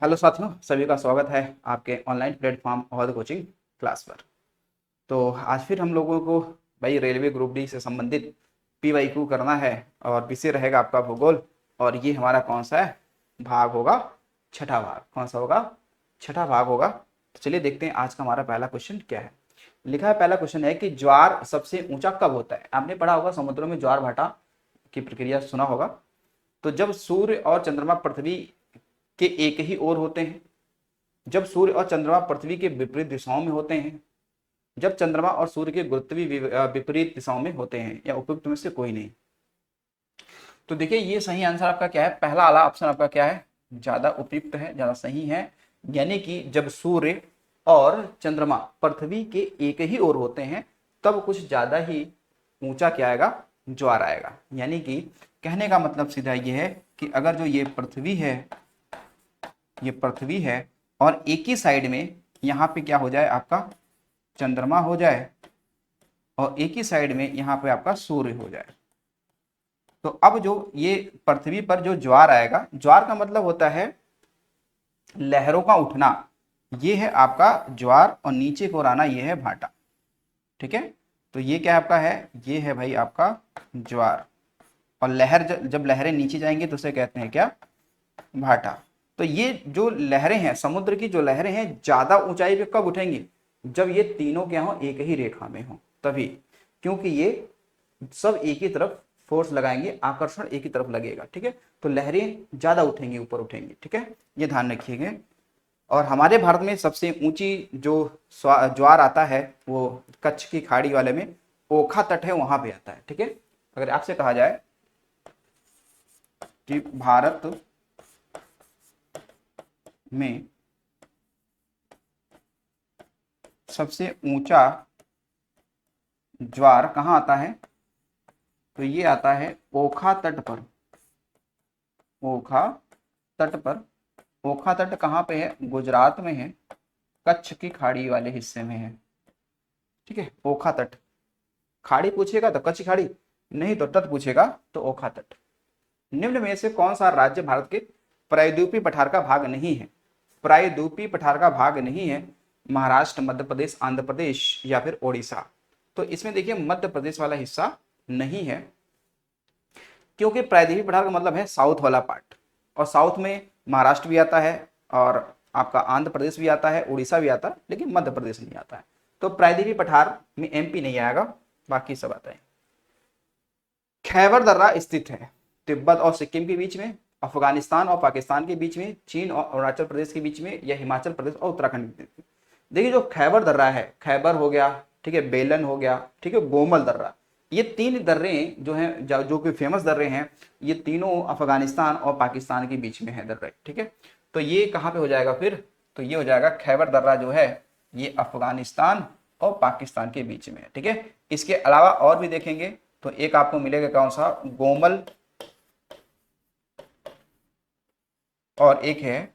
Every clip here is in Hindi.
हेलो साथियों, सभी का स्वागत है आपके ऑनलाइन प्लेटफॉर्म और कोचिंग क्लास पर। तो आज फिर हम लोगों को भाई रेलवे ग्रुप डी से संबंधित पीवाईक्यू करना है और विषय रहेगा आपका भूगोल। और ये हमारा कौन सा है भाग होगा? छठा भाग। कौन सा होगा? छठा भाग होगा। तो चलिए देखते हैं आज का हमारा पहला क्वेश्चन क्या है। लिखा है, पहला क्वेश्चन है कि ज्वार सबसे ऊंचा कब होता है? आपने पढ़ा होगा समुद्रों में ज्वार भाटा की प्रक्रिया सुना होगा। तो जब सूर्य और चंद्रमा पृथ्वी के एक ही ओर होते हैं, जब सूर्य और चंद्रमा पृथ्वी के विपरीत दिशाओं में होते हैं, जब चंद्रमा और सूर्य के गुरुत्वीय विपरीत दिशाओं में होते हैं, या उपयुक्त में से कोई नहीं। तो देखिए ये सही आंसर आपका क्या है? पहला वाला ऑप्शन आपका क्या है? ज्यादा उपयुक्त है, ज्यादा सही है। यानी कि जब सूर्य और चंद्रमा पृथ्वी के एक ही ओर होते हैं तब कुछ ज्यादा ही ऊंचा क्या आएगा? ज्वार आएगा। यानी कि कहने का मतलब सीधा ये है कि अगर जो ये पृथ्वी है, ये पृथ्वी है और एक ही साइड में यहाँ पे क्या हो जाए आपका चंद्रमा हो जाए, और एक ही साइड में यहाँ पे आपका सूर्य हो जाए, तो अब जो ये पृथ्वी पर जो ज्वार आएगा, ज्वार का मतलब होता है लहरों का उठना। ये है आपका ज्वार और नीचे को आना ये है भाटा। ठीक है, तो ये क्या आपका है? ये है भाई आपका ज्वार। और लहर जब लहरें नीचे जाएंगी तो उसे कहते हैं क्या? भाटा। तो ये जो लहरें हैं, समुद्र की जो लहरें हैं, ज्यादा ऊंचाई पे कब उठेंगी? जब ये तीनों क्या हो? एक ही रेखा में हो तभी। क्योंकि ये सब एक ही तरफ फोर्स लगाएंगे, आकर्षण एक ही तरफ लगेगा। ठीक है, तो लहरें ज्यादा उठेंगी, ऊपर उठेंगी। ठीक है, ये ध्यान रखिएगा। और हमारे भारत में सबसे ऊंची जो ज्वार आता है वो कच्छ की खाड़ी वाले में ओखा तट है, वहां पे आता है। ठीक है, अगर आपसे कहा जाए कि भारत में सबसे ऊंचा ज्वार कहाँ आता है, तो ये आता है ओखा तट पर। ओखा तट पर। ओखा तट कहाँ पे है? गुजरात में है, कच्छ की खाड़ी वाले हिस्से में है। ठीक है, ओखा तट। खाड़ी पूछेगा तो कच्छ खाड़ी, नहीं तो तट पूछेगा तो ओखा तट। निम्न में से कौन सा राज्य भारत के प्रायद्वीपीय पठार का भाग नहीं है? प्रायद्वीपीय पठार का भाग नहीं है महाराष्ट्र, मध्य प्रदेश, आंध्र प्रदेश या फिर ओडिशा। तो इसमें देखिए मध्य प्रदेश वाला हिस्सा नहीं है, क्योंकि प्रायद्वीपीय पठार का मतलब है साउथ वाला पार्ट, और साउथ में महाराष्ट्र भी आता है और आपका आंध्र प्रदेश भी आता है, उड़ीसा भी आता है, लेकिन मध्य प्रदेश नहीं आता है। तो प्रायद्वीपीय पठार में एमपी नहीं आएगा, बाकी सब आता है। खैबर दर्रा स्थित है तिब्बत और सिक्किम के बीच में, अफगानिस्तान और पाकिस्तान के बीच में, चीन और अरुणाचल प्रदेश के बीच में, या हिमाचल प्रदेश और उत्तराखंड के बीच में। देखिए जो खैबर दर्रा है, खैबर हो गया, ठीक है, बेलन हो गया, ठीक है, गोमल दर्रा, ये तीन दर्रे जो हैं, जो कि फेमस दर्रे हैं, ये तीनों अफगानिस्तान और पाकिस्तान के बीच में है दर्रे। ठीक है, तो ये कहाँ पे हो जाएगा फिर? तो ये हो जाएगा खैबर दर्रा जो है ये अफगानिस्तान और पाकिस्तान के बीच में है। ठीक है, इसके अलावा और भी देखेंगे तो एक आपको मिलेगा कौन सा? गोमल, और एक है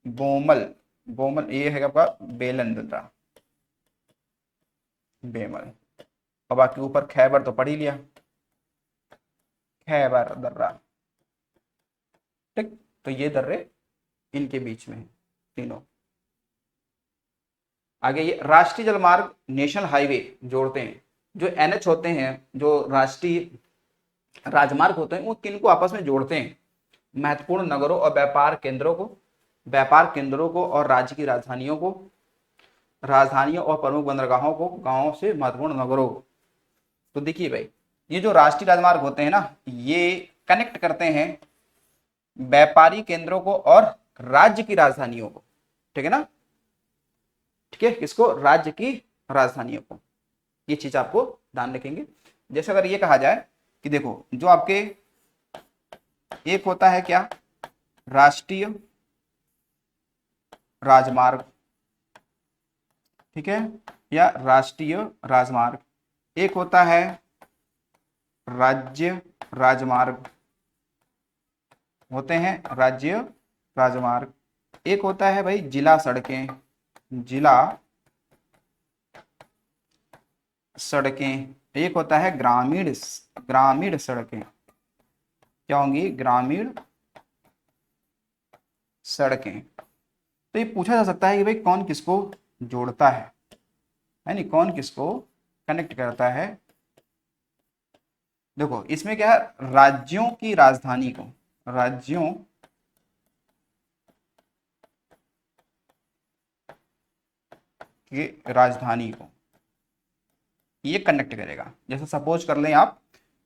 बोमल। बोमल ये है आपका बेलन दर्रा, बेमल। और बाकी ऊपर खैबर तो पढ़ ही लिया, खैबर दर्रा। ठीक, तो ये दर्रे इनके बीच में है तीनों। आगे ये राष्ट्रीय जलमार्ग नेशनल हाईवे जोड़ते हैं। जो एनएच होते हैं, जो राष्ट्रीय राजमार्ग होते हैं, वो किनको आपस में जोड़ते हैं? महत्वपूर्ण नगरों और व्यापार केंद्रों को और राज्य की राजधानियों और प्रमुख बंदरगाहों को, गांवों से महत्वपूर्ण नगरों को। तो देखिए भाई, ये जो राष्ट्रीय राजमार्ग होते हैं ना, ये कनेक्ट करते हैं व्यापारी केंद्रों को और राज्य की राजधानियों को। ठीक है ना? ठीक है, किसको? राज्य की राजधानियों को। ये चीज आपको ध्यान रखेंगे। जैसे अगर ये कहा जाए कि देखो जो आपके एक होता है क्या? राष्ट्रीय राजमार्ग, ठीक है, या राष्ट्रीय राजमार्ग। एक होता है राज्य राजमार्ग, होते हैं राज्य राजमार्ग। एक होता है भाई जिला सड़कें, जिला सड़कें। एक होता है ग्रामीण ग्रामीण सड़कें। क्या होंगी? ग्रामीण सड़कें। तो ये पूछा जा सकता है कि भाई कौन किसको जोड़ता है नहीं, कौन किसको कनेक्ट करता है। देखो इसमें क्या है, राज्यों की राजधानी को, राज्यों की राजधानी को ये कनेक्ट करेगा। जैसे सपोज कर लें आप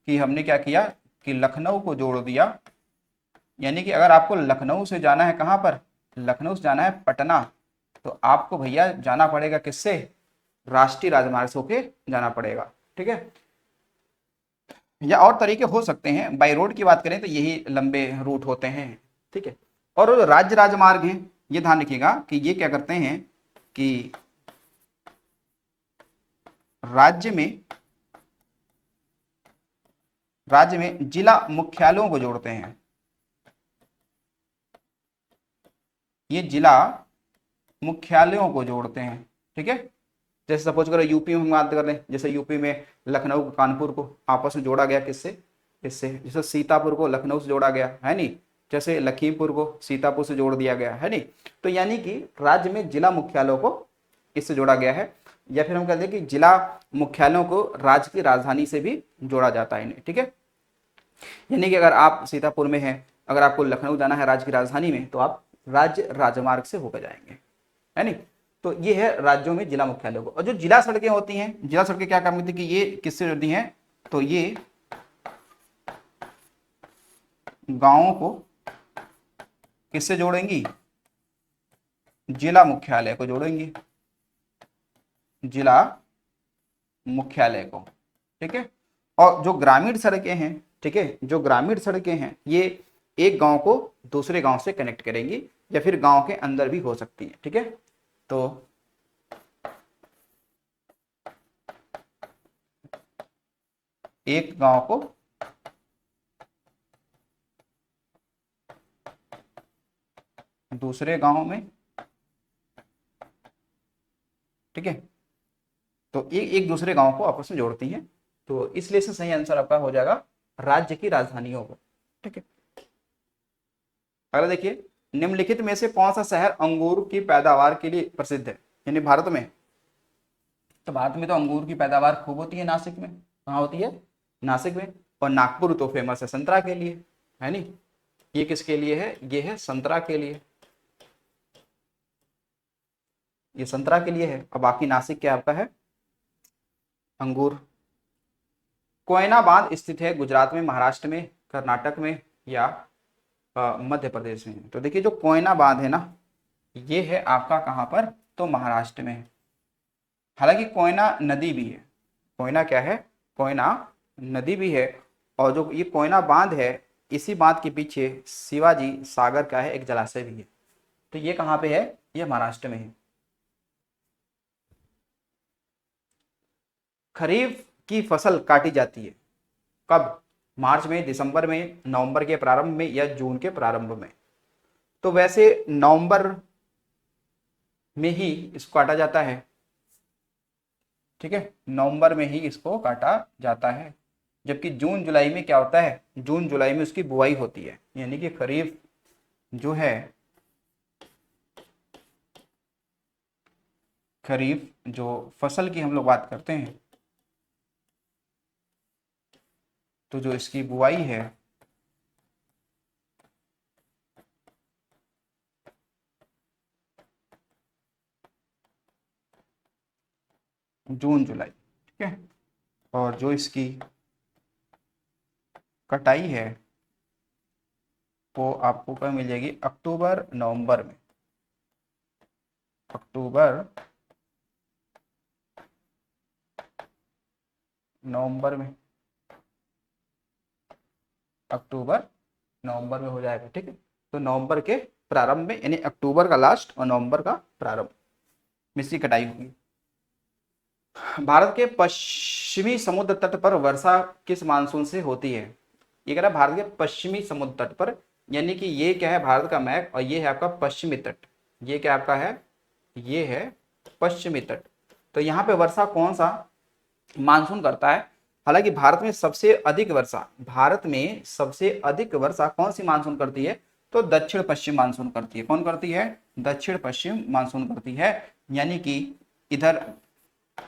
कि हमने क्या किया कि लखनऊ को जोड़ दिया, यानी कि अगर आपको लखनऊ से जाना है कहाँ पर, लखनऊ से जाना है पटना, तो आपको भैया जाना पड़ेगा किससे, राष्ट्रीय राजमार्ग से होके जाना पड़ेगा। ठीक है, या और तरीके हो सकते हैं, बाई रोड की बात करें तो यही लंबे रूट होते हैं। ठीक है, और राज्य राजमार्ग हैं, ये ध्यान रखिएगा कि ये क्या करते हैं कि राज्य में जिला मुख्यालयों को जोड़ते हैं। ये जिला मुख्यालयों को जोड़ते हैं। ठीक है, जैसे सपोज करो यूपी में हम बात कर लें, जैसे यूपी में लखनऊ को कानपुर को आपस में जोड़ा गया किससे, इससे। जैसे सीतापुर को लखनऊ से जोड़ा गया है नहीं, जैसे लखीमपुर को सीतापुर से जोड़ दिया गया है नहीं। तो यानी कि राज्य में जिला मुख्यालयों को इससे जोड़ा गया है, या फिर हम कहते हैं कि जिला मुख्यालयों को राज्य की राजधानी से भी जोड़ा जाता है इन्हें। ठीक है, यानी कि अगर आप सीतापुर में हैं, अगर आपको लखनऊ जाना है राज्य की राजधानी में, तो आप राज्य राजमार्ग से होकर जाएंगे, है नहीं। तो ये है राज्यों में जिला मुख्यालय को। और जो जिला सड़कें होती हैं, जिला सड़कें क्या काम करती है कि ये किससे जुड़ती हैं, तो ये गांवों को किससे जोड़ेंगी, जिला मुख्यालय को जोड़ेंगी, जिला मुख्यालय को। ठीक है, और जो ग्रामीण सड़कें हैं, ठीक है, जो ग्रामीण सड़कें हैं ये एक गांव को दूसरे गांव से कनेक्ट करेंगी, या फिर गांव के अंदर भी हो सकती है। ठीक है, तो एक गांव को दूसरे गांव में, ठीक है, तो ये एक दूसरे गांव को आपस में जोड़ती हैं। तो इसलिए से सही आंसर आपका हो जाएगा राज्य की राजधानियों को। ठीक है, अगला देखिए, निम्नलिखित में से कौन सा शहर अंगूर की पैदावार के लिए प्रसिद्ध है, यानी भारत में। तो भारत में तो अंगूर की पैदावार खूब होती है, नासिक में। कहाँ होती है, नासिक में। और नागपुर तो फेमस है संतरा के लिए, है नहीं। ये किसके लिए है, ये है संतरा के लिए, ये संतरा के लिए है। और बाकी नासिक क्या आपका है, अंगूर। कोयना बांध स्थित है गुजरात में, महाराष्ट्र में, कर्नाटक में, या मध्य प्रदेश में। तो देखिए जो कोयना बांध है ना, ये है आपका कहाँ पर, तो महाराष्ट्र में है। हालांकि कोयना नदी भी है, कोयना क्या है, कोयना नदी भी है। और जो ये कोयना बांध है, इसी बांध के पीछे शिवाजी सागर का है एक जलाशय भी है। तो ये कहाँ पे है, ये महाराष्ट्र में है। खरीफ की फसल काटी जाती है कब, मार्च में, दिसंबर में, नवंबर के प्रारंभ में, या जून के प्रारंभ में। तो वैसे नवंबर में ही इसको काटा जाता है। ठीक है, नवंबर में ही इसको काटा जाता है। जबकि जून जुलाई में क्या होता है, जून जुलाई में उसकी बुआई होती है। यानी कि खरीफ जो है, खरीफ जो फसल की हम लोग बात करते हैं, तो जो इसकी बुआई है जून जुलाई, ठीक है, और जो इसकी कटाई है वो आपको कब मिल जाएगी, अक्टूबर नवंबर में। अक्टूबर नवंबर में, अक्टूबर नवंबर में हो जाएगा। ठीक है, तो नवंबर के प्रारंभ में, यानी अक्टूबर का लास्ट और नवंबर का प्रारंभ में इसकी कटाई होगी। भारत के पश्चिमी समुद्र तट पर वर्षा किस मानसून से होती है, ये कह रहा है भारत के पश्चिमी समुद्र तट पर। यानी कि ये क्या है, भारत का मैप, और ये है आपका पश्चिमी तट। ये क्या आपका है, ये है पश्चिमी तट। तो यहाँ पे वर्षा कौन सा मानसून करता है। हालांकि भारत में सबसे अधिक वर्षा, भारत में सबसे अधिक वर्षा कौन सी मानसून करती है, तो दक्षिण पश्चिम मानसून करती है। कौन करती है? दक्षिण पश्चिम मानसून करती है। यानी कि इधर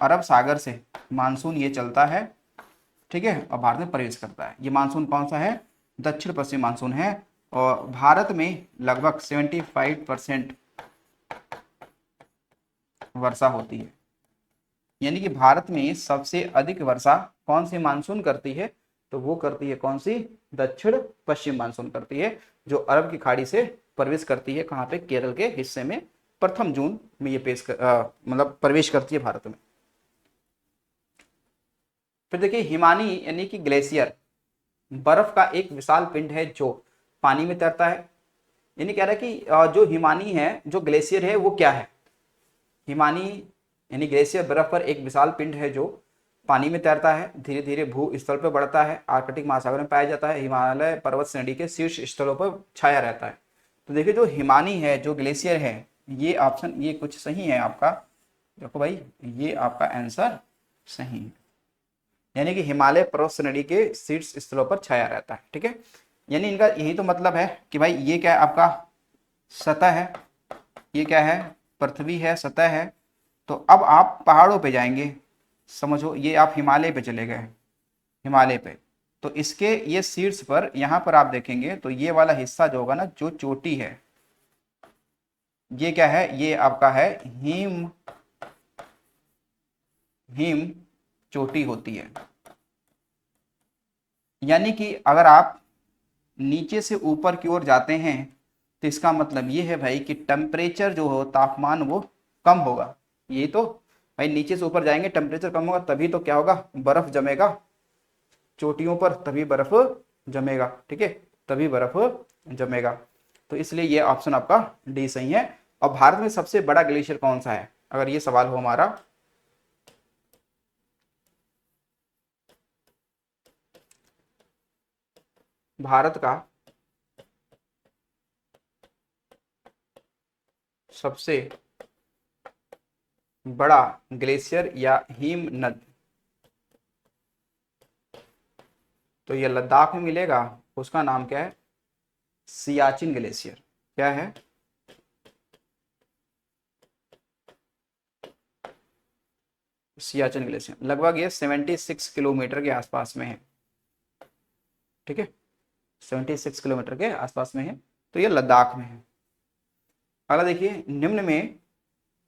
अरब सागर से मानसून ये चलता है, ठीक है, और भारत में प्रवेश करता है। ये मानसून कौन सा है? दक्षिण पश्चिम मानसून है। और भारत में लगभग 75% वर्षा होती है। यानी कि भारत में सबसे अधिक वर्षा कौन सी मानसून करती है? तो वो करती है कौन सी? दक्षिण पश्चिम मानसून करती है, जो अरब की खाड़ी से प्रवेश करती है। कहाँ पे? केरल के हिस्से में प्रथम जून में ये मतलब प्रवेश करती है भारत में। फिर देखिए हिमानी यानी कि ग्लेशियर, बर्फ का एक विशाल पिंड है जो पानी में तैरता है। यानी कह रहा है कि जो हिमानी है, जो ग्लेशियर है, वो क्या है? हिमानी यानी ग्लेशियर बर्फ पर एक विशाल पिंड है जो पानी में तैरता है, धीरे धीरे भू स्तर पर बढ़ता है, आर्कटिक महासागर में पाया जाता है, हिमालय पर्वत श्रेणी के शीर्ष स्थलों पर छाया रहता है। तो देखिए जो हिमानी है, जो ग्लेशियर है, ये ऑप्शन ये कुछ सही है आपका। देखो भाई, ये आपका आंसर सही है। यानी कि हिमालय पर्वत श्रेणी के शीर्ष स्थलों पर छाया रहता है, ठीक है। यानी इनका यही तो मतलब है कि भाई ये क्या है आपका? सतह है। ये क्या है? पृथ्वी है, सतह है। तो अब आप पहाड़ों पे जाएंगे, समझो, ये आप हिमालय पे चले गए, हिमालय पे, तो इसके ये शीर्ष पर यहाँ पर आप देखेंगे तो ये वाला हिस्सा जो होगा ना, जो चोटी है, ये क्या है? ये आपका है हिम हिम चोटी होती है। यानी कि अगर आप नीचे से ऊपर की ओर जाते हैं तो इसका मतलब ये है भाई कि टेम्परेचर जो हो, तापमान वो कम होगा। यही तो भाई, नीचे से ऊपर जाएंगे टेम्परेचर कम होगा, तभी तो क्या होगा? बर्फ जमेगा चोटियों पर, तभी बर्फ जमेगा, ठीक है, तभी बर्फ जमेगा। तो इसलिए ये ऑप्शन आपका डी सही है। और भारत में सबसे बड़ा ग्लेशियर कौन सा है, अगर ये सवाल हो हमारा? भारत का सबसे बड़ा ग्लेशियर या हिम नद, तो ये लद्दाख में मिलेगा। उसका नाम क्या है? सियाचिन ग्लेशियर। क्या है? सियाचिन ग्लेशियर। लगभग ये 76 किलोमीटर के आसपास में है, ठीक है, 76 किलोमीटर के आसपास में है। तो ये लद्दाख में है। अगला देखिए,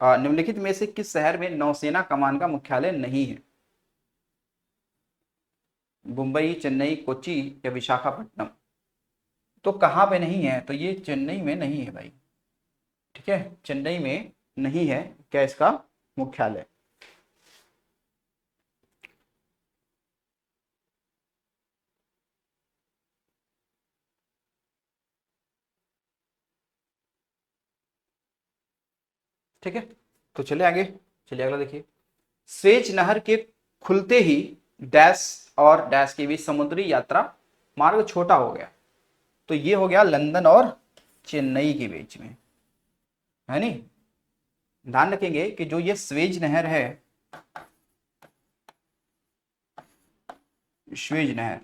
निम्नलिखित में से किस शहर में नौसेना कमान का मुख्यालय नहीं है? मुंबई, चेन्नई, कोच्चि या विशाखापट्टनम? तो कहाँ पे नहीं है? तो ये चेन्नई में नहीं है भाई, ठीक है, चेन्नई में नहीं है क्या इसका मुख्यालय। ठीक है, तो चले आगे। चलिए अगला देखिए, स्वेज नहर के खुलते ही डैश और डैश के बीच समुद्री यात्रा मार्ग छोटा हो गया। तो ये हो गया लंदन और चेन्नई के बीच में, है नी। ध्यान रखेंगे कि जो ये स्वेज नहर है, स्वेज नहर,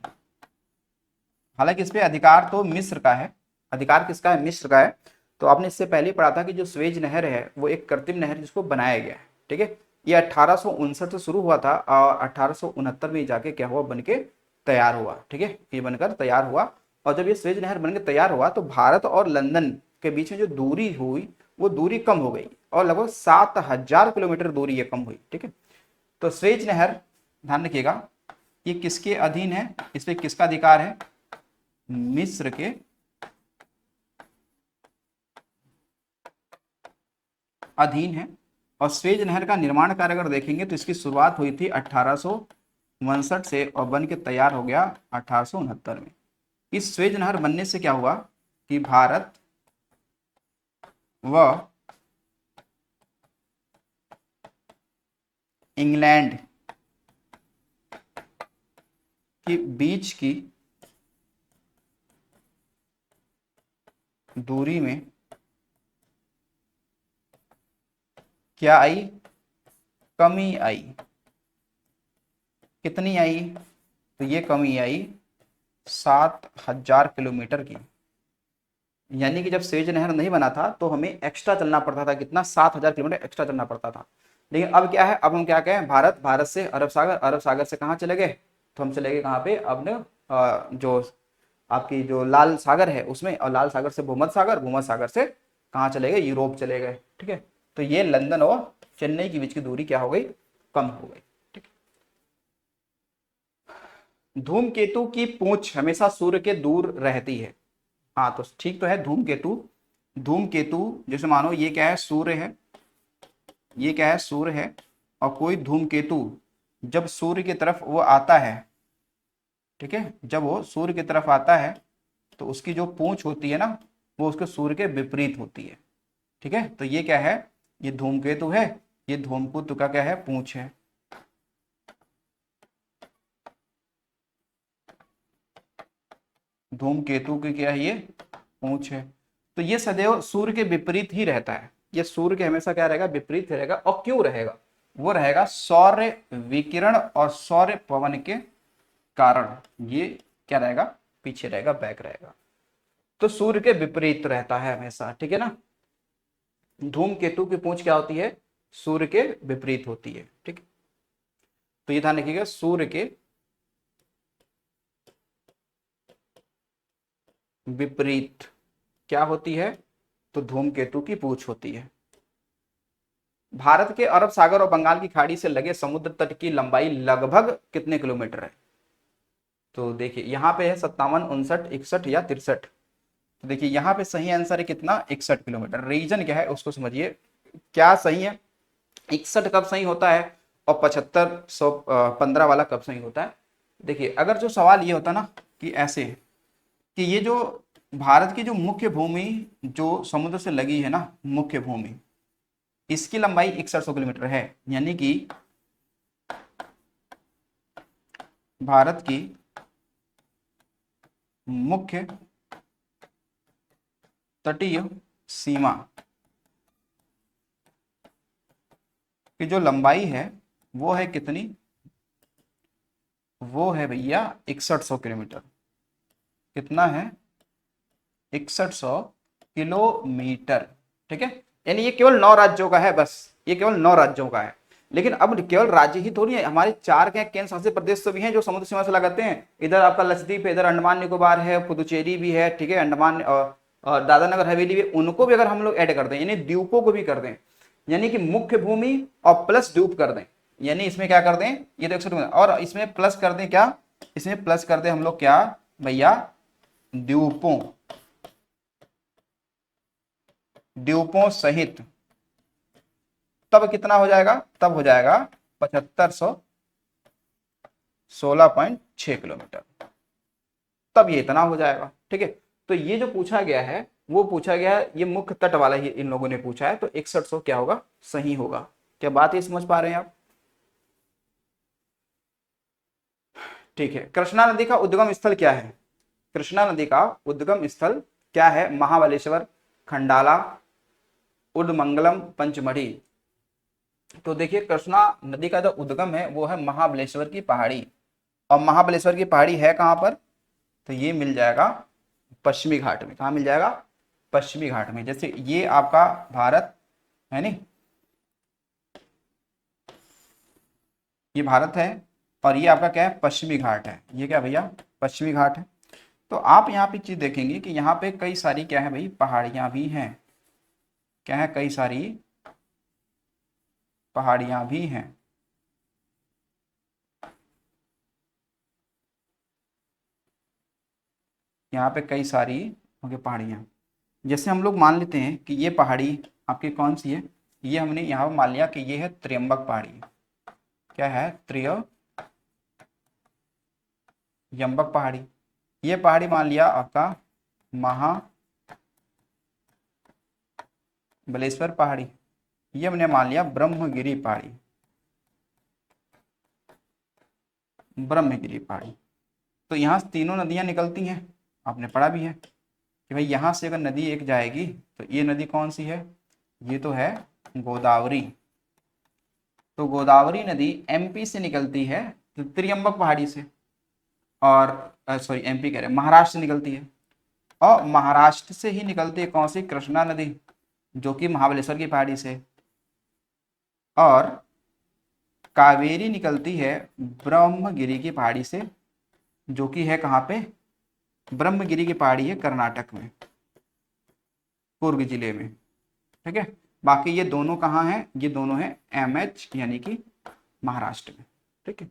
हालांकि इस पे अधिकार तो मिस्र का है। अधिकार किसका है? मिस्र का है। तो आपने इससे पहले पढ़ा था कि जो स्वेज नहर है वो एक कृत्रिम नहर जिसको बनाया गया है, ठीक है। ये 1859 से शुरू हुआ था और 1869 में जाके क्या हुआ? बन के तैयार हुआ, ठीक है, ये बनकर तैयार हुआ। और जब ये स्वेज नहर बन के तैयार हुआ तो भारत और लंदन के बीच में जो दूरी हुई वो दूरी कम हो गई और लगभग 7000 किलोमीटर दूरी ये कम हुई, ठीक है। तो स्वेज नहर, ध्यान रखिएगा, ये किसके अधीन है? इस पे किसका अधिकार है? मिस्र के अधीन है। और स्वेज नहर का निर्माण कार्य अगर देखेंगे तो इसकी शुरुआत हुई थी 1862 से और बन के तैयार हो गया 1869 में। इस स्वेज नहर बनने से क्या हुआ कि भारत व इंग्लैंड के बीच की दूरी में क्या आई? कमी आई। कितनी आई? तो ये कमी आई 7000 किलोमीटर की। यानी कि जब स्वेज नहर नहीं बना था तो हमें एक्स्ट्रा चलना पड़ता था, कितना, 7,000 किलोमीटर एक्स्ट्रा चलना पड़ता था। लेकिन अब क्या है, अब हम क्या कहें, भारत, भारत से अरब सागर, अरब सागर से कहाँ चले गए, तो हम चले गए कहाँ पे, अब न जो आपकी जो लाल सागर है उसमें, और लाल सागर से भूमध्य सागर, भूमध्य सागर से कहाँ चले गए, यूरोप चले गए। ठीक है, तो ये लंदन और चेन्नई के बीच की दूरी क्या हो गई, कम हो गई। ठीक है, धूमकेतु की पूंछ हमेशा सूर्य के दूर रहती है। हाँ तो ठीक तो है, धूमकेतु, धूमकेतु जैसे मानो ये क्या है, सूर्य है, ये क्या है, सूर्य है, और कोई धूमकेतु जब सूर्य की तरफ वो आता है, ठीक है, जब वो सूर्य की तरफ आता है तो उसकी जो पूंछ होती है ना, वो उसके सूर्य के विपरीत होती है। ठीक है, तो ये क्या है, ये धूमकेतु है, ये धूमकेतु का क्या है, पूंछ है। धूमकेतु की क्या है, ये पूंछ है। तो ये सदैव सूर्य के विपरीत ही रहता है, ये सूर्य के हमेशा क्या रहेगा, विपरीत रहेगा। और क्यों रहेगा, वो रहेगा सौर्य विकिरण और सौर्य पवन के कारण, ये क्या रहेगा, पीछे रहेगा, बैक रहेगा। तो सूर्य के विपरीत रहता है हमेशा। ठीक है ना, धूमकेतु की पूंछ क्या होती है, सूर्य के विपरीत होती है। ठीक है, तो ये ध्यान रखिएगा, सूर्य के विपरीत क्या होती है, तो धूमकेतु की पूंछ होती है। भारत के अरब सागर और बंगाल की खाड़ी से लगे समुद्र तट की लंबाई लगभग कितने किलोमीटर है, तो देखिए यहाँ पे है 57, 59, 61 या 63। तो देखिए यहाँ पे सही आंसर है कितना, 61 किलोमीटर। रीजन क्या है उसको समझिए, क्या सही है, 61 कब सही होता है, और 75, 115 वाला कब सही होता है। देखिए अगर जो सवाल ये होता ना कि ऐसे, कि ये जो भारत की जो मुख्य भूमि जो समुद्र से लगी है ना, मुख्य भूमि, इसकी लंबाई 6100 किलोमीटर है, यानी कि भारत की मुख्य तटीय सीमा की जो लंबाई है वो है कितनी, वो है भैया 6100 किलोमीटर। कितना है, 6100 किलोमीटर। ठीक है, यानी ये केवल 9 राज्यों का है, बस ये केवल 9 राज्यों का है। लेकिन अब केवल राज्य ही थोड़ी है, हमारे 4 क्या केंद्र शासित प्रदेश तो भी हैं जो समुद्र सीमा से लगाते हैं। इधर आपका लक्षद्वीप है, इधर अंडमान निकोबार है, पुदुचेरी भी है। ठीक है, अंडमान और दादरा नगर हवेली भी, उनको भी अगर हम लोग ऐड कर दें, यानी द्वीपों को भी कर दें, यानी कि मुख्य भूमि और प्लस द्वीप कर दें, यानी इसमें क्या कर दें, ये तो 61, और इसमें प्लस कर दें क्या, इसमें प्लस कर दें हम लोग क्या भैया, द्वीपों, द्वीपों सहित, तब कितना हो जाएगा, तब हो जाएगा 7516.6 किलोमीटर, तब ये इतना हो जाएगा। ठीक है, तो ये जो पूछा गया है वो पूछा गया है, ये मुख्य तट वाला ही इन लोगों ने पूछा है, तो 6100 क्या होगा, सही होगा। क्या बात ये समझ पा रहे हैं आप। ठीक है, कृष्णा नदी का उद्गम स्थल क्या है, कृष्णा नदी का उद्गम स्थल क्या है, महाबलेश्वर, खंडाला, उडमंगलम, पंचमढ़ी। तो देखिए कृष्णा नदी का जो उद्गम है वो है महाबलेश्वर की पहाड़ी, और महाबलेश्वर की पहाड़ी है कहां पर, तो ये मिल जाएगा पश्चिमी घाट में। कहा मिल जाएगा, पश्चिमी घाट में। जैसे ये आपका भारत है नी, ये भारत है, और ये आपका क्या है, पश्चिमी घाट है। ये क्या भैया, पश्चिमी घाट है। तो आप यहाँ पे चीज देखेंगे कि यहाँ पे कई सारी क्या है भाई, पहाड़ियां भी हैं। क्या है, कई सारी पहाड़ियां भी हैं। यहाँ पे कई सारी होंगे पहाड़ियां। जैसे हम लोग मान लेते हैं कि ये पहाड़ी आपकी कौन सी है, ये हमने यहाँ मान लिया कि ये है त्र्यंबक पहाड़ी। क्या है, त्र्यंबक पहाड़ी। ये पहाड़ी मान लिया आपका महाबलेश्वर पहाड़ी। ये हमने मान लिया ब्रह्मगिरी पहाड़ी, ब्रह्मगिरी पहाड़ी। तो यहाँ से तीनों नदियां निकलती हैं, आपने पढ़ा भी है कि भाई यहाँ से अगर नदी एक जाएगी तो ये नदी कौन सी है, ये तो है गोदावरी। तो गोदावरी नदी एमपी से निकलती है, त्र्यंबक पहाड़ी से, और सॉरी एमपी कह रहे हैं, महाराष्ट्र से निकलती है। और महाराष्ट्र से ही निकलती है कौन सी? कृष्णा नदी, जो कि महाबलेश्वर की पहाड़ी से। और कावेरी निकलती है ब्रह्मगिरी की पहाड़ी से, जो कि है कहाँ पे? ब्रह्मगिरी की पहाड़ी है कर्नाटक में, कुर्ग जिले में। ठीक है, बाकी ये दोनों कहाँ हैं? ये दोनों हैं MH यानी कि महाराष्ट्र में। ठीक है,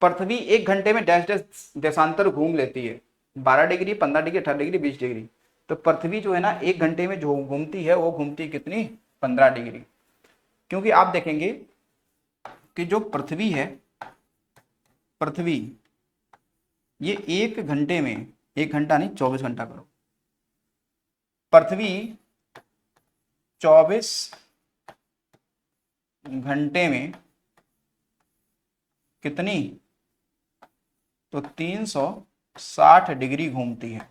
पृथ्वी 1 घंटे में डैश डैश देशांतर घूम लेती है, 12 डिग्री, 15 डिग्री, 18 डिग्री, 20 डिग्री। तो पृथ्वी जो है ना 1 घंटे में जो घूमती है वो घूमती है कितनी? 15 डिग्री। क्योंकि आप देखेंगे कि जो पृथ्वी है, पृथ्वी ये 1 घंटे में, 1 घंटा नहीं 24 घंटा करो, पृथ्वी 24 घंटे में कितनी? तो 360 डिग्री घूमती है।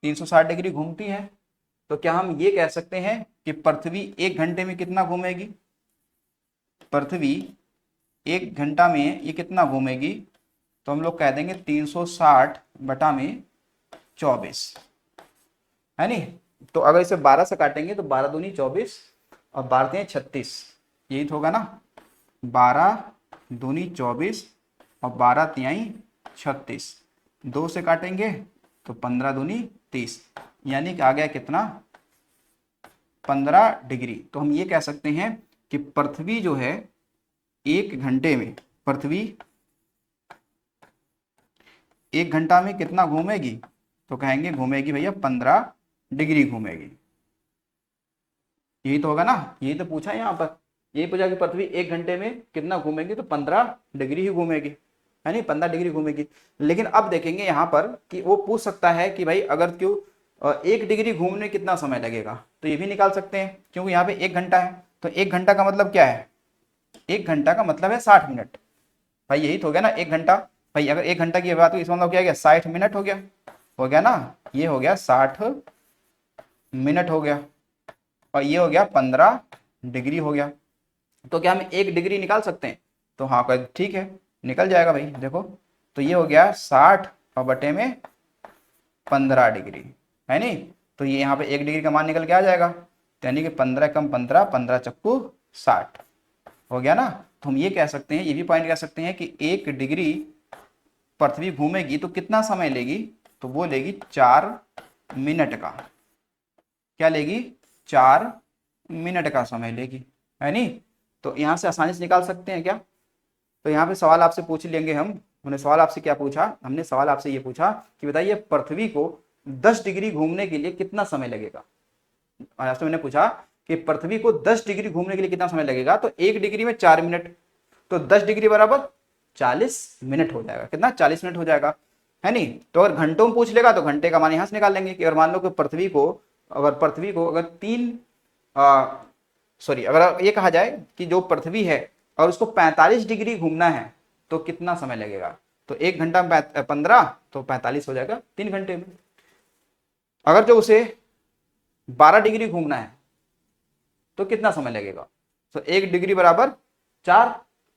360 डिग्री घूमती है। तो क्या हम ये कह सकते हैं कि पृथ्वी 1 घंटे में कितना घूमेगी? पृथ्वी 1 घंटा में ये कितना घूमेगी? तो हम लोग कह देंगे 360/24, है नी? तो अगर इसे 12 से काटेंगे तो 12 दूनी 24 और 12 तियां 36, यही तो होगा ना? 12 दूनी 24 और 12 तिहाई 36, 2 से काटेंगे तो 15 दूनी 30, यानी कि आ गया कितना? 15 डिग्री। तो हम ये कह सकते हैं कि पृथ्वी जो है 1 घंटे में, पृथ्वी 1 घंटा में कितना घूमेगी? तो कहेंगे घूमेगी भैया 15 डिग्री घूमेगी। यही तो होगा ना? यही तो पूछा है यहाँ पर, यही पूछा कि पृथ्वी 1 घंटे में कितना घूमेगी? तो 15 डिग्री ही घूमेगी, है नहीं? 15 डिग्री घूमेगी। लेकिन अब देखेंगे यहाँ पर कि वो पूछ सकता है कि भाई अगर क्यों 1 डिग्री घूमने कितना समय लगेगा, तो ये भी निकाल सकते हैं, क्योंकि यहाँ पे 1 घंटा है। तो 1 घंटा का मतलब क्या है? 1 घंटा का मतलब है 60 मिनट। भाई यही तो हो गया ना 1 घंटा। भाई अगर 1 घंटा की बात हुई, इसका मतलब क्या हो गया? 60 मिनट हो गया ना? ये हो गया 60 मिनट हो गया, और ये हो गया 15 डिग्री हो गया। तो क्या हम 1 डिग्री निकाल सकते हैं? तो हाँ, ठीक है, निकल जाएगा भाई। देखो, तो ये हो गया 60 और बटे में 15 डिग्री, है नहीं? तो ये यहाँ पे 1 डिग्री का मान निकल के आ जाएगा, तो यानी कि 15 कम 15, 15 चक्कू 60 हो गया ना? तो हम ये कह सकते हैं, ये भी पॉइंट कह सकते हैं कि 1 डिग्री पृथ्वी घूमेगी तो कितना समय लेगी? तो वो लेगी 4 मिनट का। क्या लेगी? 4 मिनट का समय लेगी, है नहीं? तो यहाँ से आसानी से निकाल सकते हैं क्या? तो यहाँ पे सवाल आपसे पूछ लेंगे हम। हमने सवाल आपसे क्या पूछा? हमने सवाल आपसे ये पूछा कि बताइए पृथ्वी को 10 डिग्री घूमने के लिए कितना समय लगेगा। और आपसे मैंने पूछा कि पृथ्वी को 10 डिग्री घूमने के लिए कितना समय लगेगा, तो 1 डिग्री में 4 मिनट, तो 10 डिग्री बराबर 40 मिनट हो जाएगा। कितना? 40 मिनट हो जाएगा, है नहीं? तो अगर घंटों में पूछ लेगा तो घंटे का मान यहाँ से निकाल लेंगे कि अगर मान लो कि पृथ्वी को अगर अगर ये कहा जाए कि जो पृथ्वी है और उसको 45 डिग्री घूमना है तो कितना समय लगेगा? तो 1 घंटा में 15, तो 45 हो जाएगा 3 घंटे में। अगर जो उसे 12 डिग्री घूमना है तो कितना समय लगेगा? तो 1 डिग्री बराबर 4,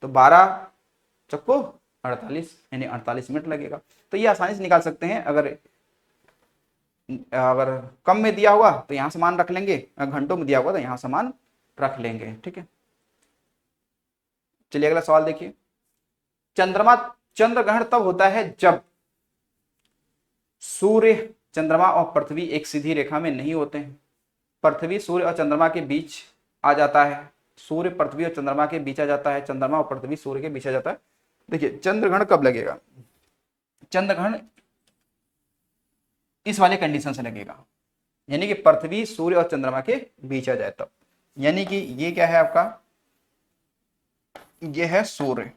तो 12 चक्को 48, यानी 48 मिनट लगेगा। तो ये आसानी से निकाल सकते हैं। अगर अगर कम में दिया हुआ तो यहां से मान रख लेंगे, घंटों में दिया हुआ तो यहां से मान रख लेंगे। ठीक है, चलिए अगला सवाल देखिए। चंद्र ग्रहण तब होता है जब सूर्य, चंद्रमा और पृथ्वी एक सीधी रेखा में नहीं होते हैं। पृथ्वी सूर्य और चंद्रमा के बीच आ जाता है, सूर्य पृथ्वी और चंद्रमा के बीच आ जाता है, चंद्रमा और पृथ्वी सूर्य के बीच आ जाता है। देखिए चंद्रग्रहण कब लगेगा? चंद्रग्रहण इस वाले कंडीशन से लगेगा, यानी कि पृथ्वी सूर्य और चंद्रमा के बीच आ जाए तब। यानी कि ये क्या है आपका? ये है सूर्य,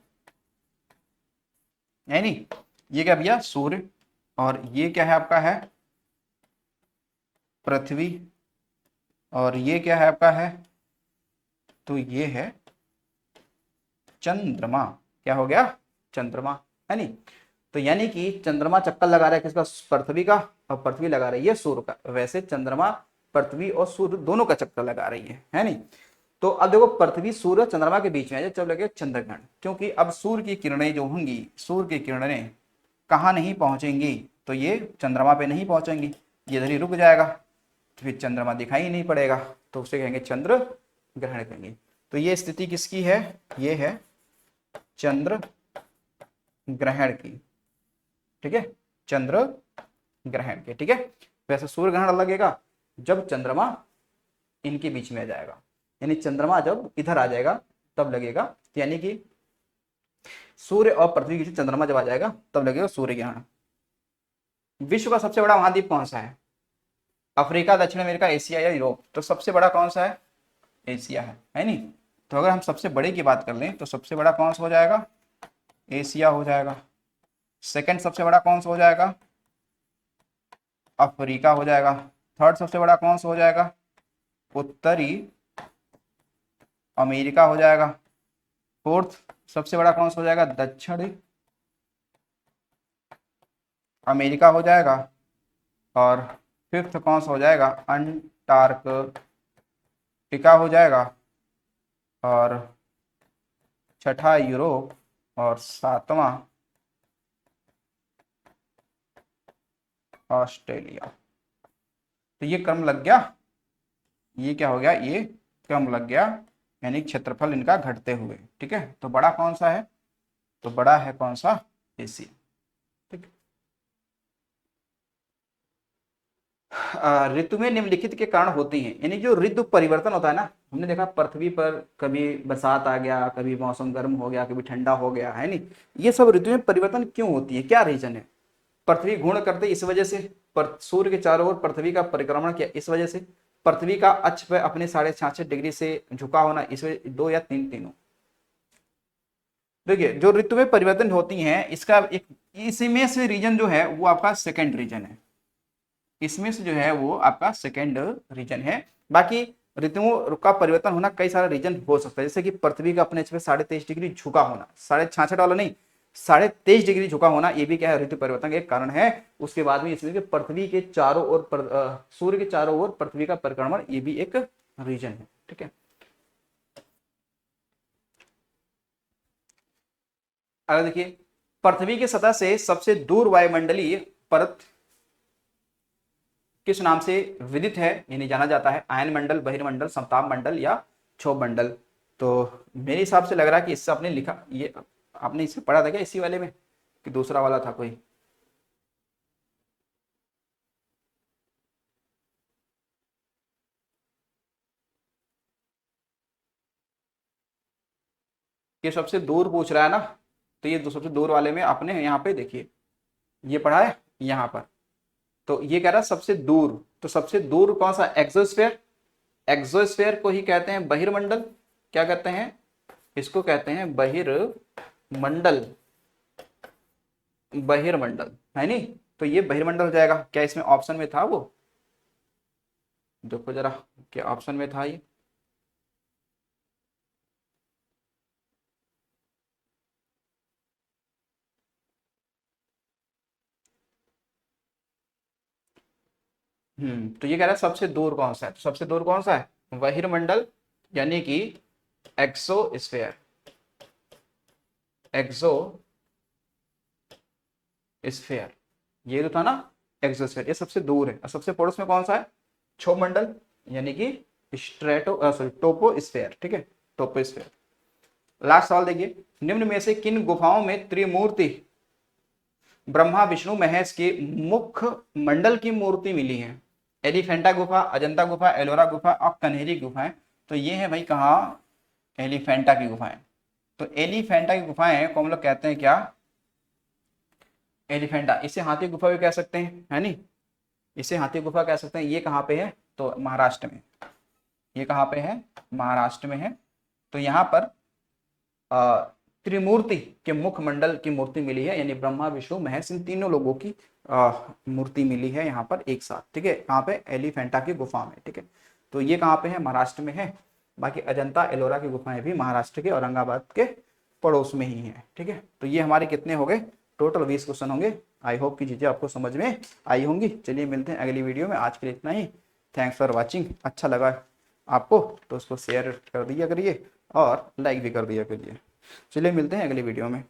है नहीं? ये क्या भैया? सूर्य। और ये क्या है आपका? है पृथ्वी। और ये क्या है आपका? है तो ये है चंद्रमा। क्या हो गया? चंद्रमा, है नहीं? तो यानी कि चंद्रमा चक्कर लगा रहा है किसका? पृथ्वी का, और पृथ्वी लगा रही है सूर्य का। वैसे चंद्रमा पृथ्वी और सूर्य दोनों का चक्कर लगा रही है नहीं? तो अब देखो पृथ्वी सूर्य और चंद्रमा के बीच में है जब लगेगा चंद्रग्रहण, क्योंकि अब सूर्य की किरणें जो होंगी, सूर्य की किरणें कहाँ नहीं पहुंचेंगी, तो ये चंद्रमा पे नहीं पहुंचेंगी, ये इधर ही रुक जाएगा, तो फिर चंद्रमा दिखाई ही नहीं पड़ेगा, तो उसे कहेंगे चंद्र ग्रहण कहेंगे। तो ये स्थिति किसकी है, ये है चंद्र ग्रहण की, ठीक है, चंद्र ग्रहण के, ठीक है। वैसे सूर्य ग्रहण लगेगा जब चंद्रमा इनके बीच में आ जाएगा, यानी चंद्रमा जब इधर आ जाएगा तब लगेगा, यानी कि सूर्य और पृथ्वी के बीच चंद्रमा जब आ जाएगा तब लगेगा सूर्य ग्रहण। विश्व का सबसे बड़ा महाद्वीप कौन सा है, अफ्रीका, दक्षिण अमेरिका, एशिया या यूरोप, तो सबसे बड़ा कौन सा है, एशिया है नहीं। तो अगर हम सबसे बड़े की बात कर लें तो सबसे बड़ा कौन सा हो जाएगा, एशिया हो जाएगा। सेकंड सबसे बड़ा कौन सा हो जाएगा, अफ्रीका हो जाएगा। थर्ड सबसे बड़ा कौन सा हो जाएगा, उत्तरी अमेरिका हो जाएगा। फोर्थ सबसे बड़ा कौन सा हो जाएगा, दक्षिणी अमेरिका हो जाएगा। और फिफ्थ कौन सा हो जाएगा, अंटार्कटिका हो जाएगा। और छठा यूरोप, और सातवां ऑस्ट्रेलिया। तो ये क्रम लग गया, ये क्या हो गया, ये क्रम लग गया, यानी क्षेत्रफल इनका घटते हुए, ठीक है। तो बड़ा कौन सा है, तो बड़ा है कौन सा, एशिया, ठीक। ऋतु में निम्नलिखित के कारण होती हैं, यानी जो ऋतु परिवर्तन होता है ना, हमने देखा पृथ्वी पर कभी बरसात आ गया, कभी मौसम गर्म हो गया, कभी ठंडा हो गया, है नहीं, ये सब ऋतु में परिवर्तन क्यों होती है, क्या रीजन है। पृथ्वी घूर्ण करते इस वजह से, सूर्य के चारों ओर पृथ्वी का परिक्रमण किया इस वजह से, पृथ्वी का अक्ष पर अपने 66.5 से झुका होना इस वजह, दो या तीनों। देखिए जो ऋतु में परिवर्तन होती हैं इसका एक, इसमें से रीजन जो है वो आपका सेकंड रीजन है, इसमें से जो है वो आपका सेकंड रीजन है। बाकी ऋतुओं का परिवर्तन होना कई सारे रीजन हो सकता है, जैसे कि पृथ्वी का अपने अक्ष पे 23.5 डिग्री झुका होना, 66.5 वाला नहीं, 23.5 डिग्री झुका होना, ये भी क्या है, ऋतु परिवर्तन का एक कारण है। उसके बाद में इसमें पृथ्वी के चारों ओर सूर्य के चारों ओर पृथ्वी का परिक्रमण, ये भी एक रीजन है, ठीक है। अगर देखिए पृथ्वी की सतह से सबसे दूर वायुमंडलीय परत किस नाम से विदित है, यानी जाना जाता है, आयन मंडल, बहिर्मंडल, समताप मंडल या क्षोभ मंडल। तो मेरे हिसाब से लग रहा है कि इससे आपने लिखा, ये आपने इससे पढ़ा था क्या इसी वाले में, कि दूसरा वाला था कोई, ये सबसे दूर पूछ रहा है ना, तो ये सबसे दूर वाले में आपने यहाँ पे देखिए ये पढ़ा है यहाँ पर, तो ये कह रहा है सबसे दूर, तो सबसे दूर कौन सा, एक्सोस्फेयर, एक्सोस्फेयर को ही कहते हैं बहिर्मंडल, क्या कहते हैं, इसको कहते हैं बहिर्मंडल, बहिर्मंडल है नहीं। तो ये बहिर्मंडल हो जाएगा, क्या इसमें ऑप्शन में था वो, देखो जरा क्या ऑप्शन में था ये, तो ये कह रहा है सबसे दूर कौन सा है, तो सबसे दूर कौन सा है, बहिर्मंडल, यानी कि एक्सोस्फेयर, एक्सोस्फेयर, ये जो था ना एक्सोस्फेयर, ये सबसे दूर है। और सबसे पड़ोस में कौन सा है, क्षोभ मंडल, यानी कि टोपोस्फेयर, ठीक है, टोपोस्फेयर। लास्ट सवाल देखिए, निम्न में से किन गुफाओं में त्रिमूर्ति ब्रह्मा विष्णु महेश के मुख्य मंडल की मूर्ति मिली है, एलिफेंटा गुफा, अजंता गुफा, एलोरा गुफा और कन्हेरी गुफाएं। तो ये है भाई कहाँ, एलिफेंटा की गुफाएं। तो एलिफेंटा की गुफाएं को हम लोग कहते हैं क्या, एलिफेंटा, इसे हाथी गुफा भी कह सकते हैं, है नहीं, इसे हाथी गुफा कह सकते हैं। ये कहाँ पे है, तो महाराष्ट्र में, ये कहाँ पे है, महाराष्ट्र में है। तो यहाँ पर त्रिमूर्ति के मुख्य मंडल की मूर्ति मिली है, यानी ब्रह्मा विष्णु महेश, इन तीनों लोगों की मूर्ति मिली है यहाँ पर एक साथ, ठीक है, कहाँ पे, एलिफेंटा की गुफा में, ठीक है। तो ये कहाँ पे है, महाराष्ट्र में है। बाकी अजंता एलोरा की गुफाएं भी महाराष्ट्र के औरंगाबाद के पड़ोस में ही है, ठीक है। तो ये हमारे कितने हो गए, टोटल 20 क्वेश्चन होंगे। आई होप की चीजें आपको समझ में आई होंगी। चलिए मिलते हैं अगली वीडियो में, आज के लिए इतना ही। थैंक्स फॉर वॉचिंग, अच्छा लगा आपको, तो उसको शेयर कर दिया करिए और लाइक भी कर दिया करिए। चलिए मिलते हैं अगली वीडियो में।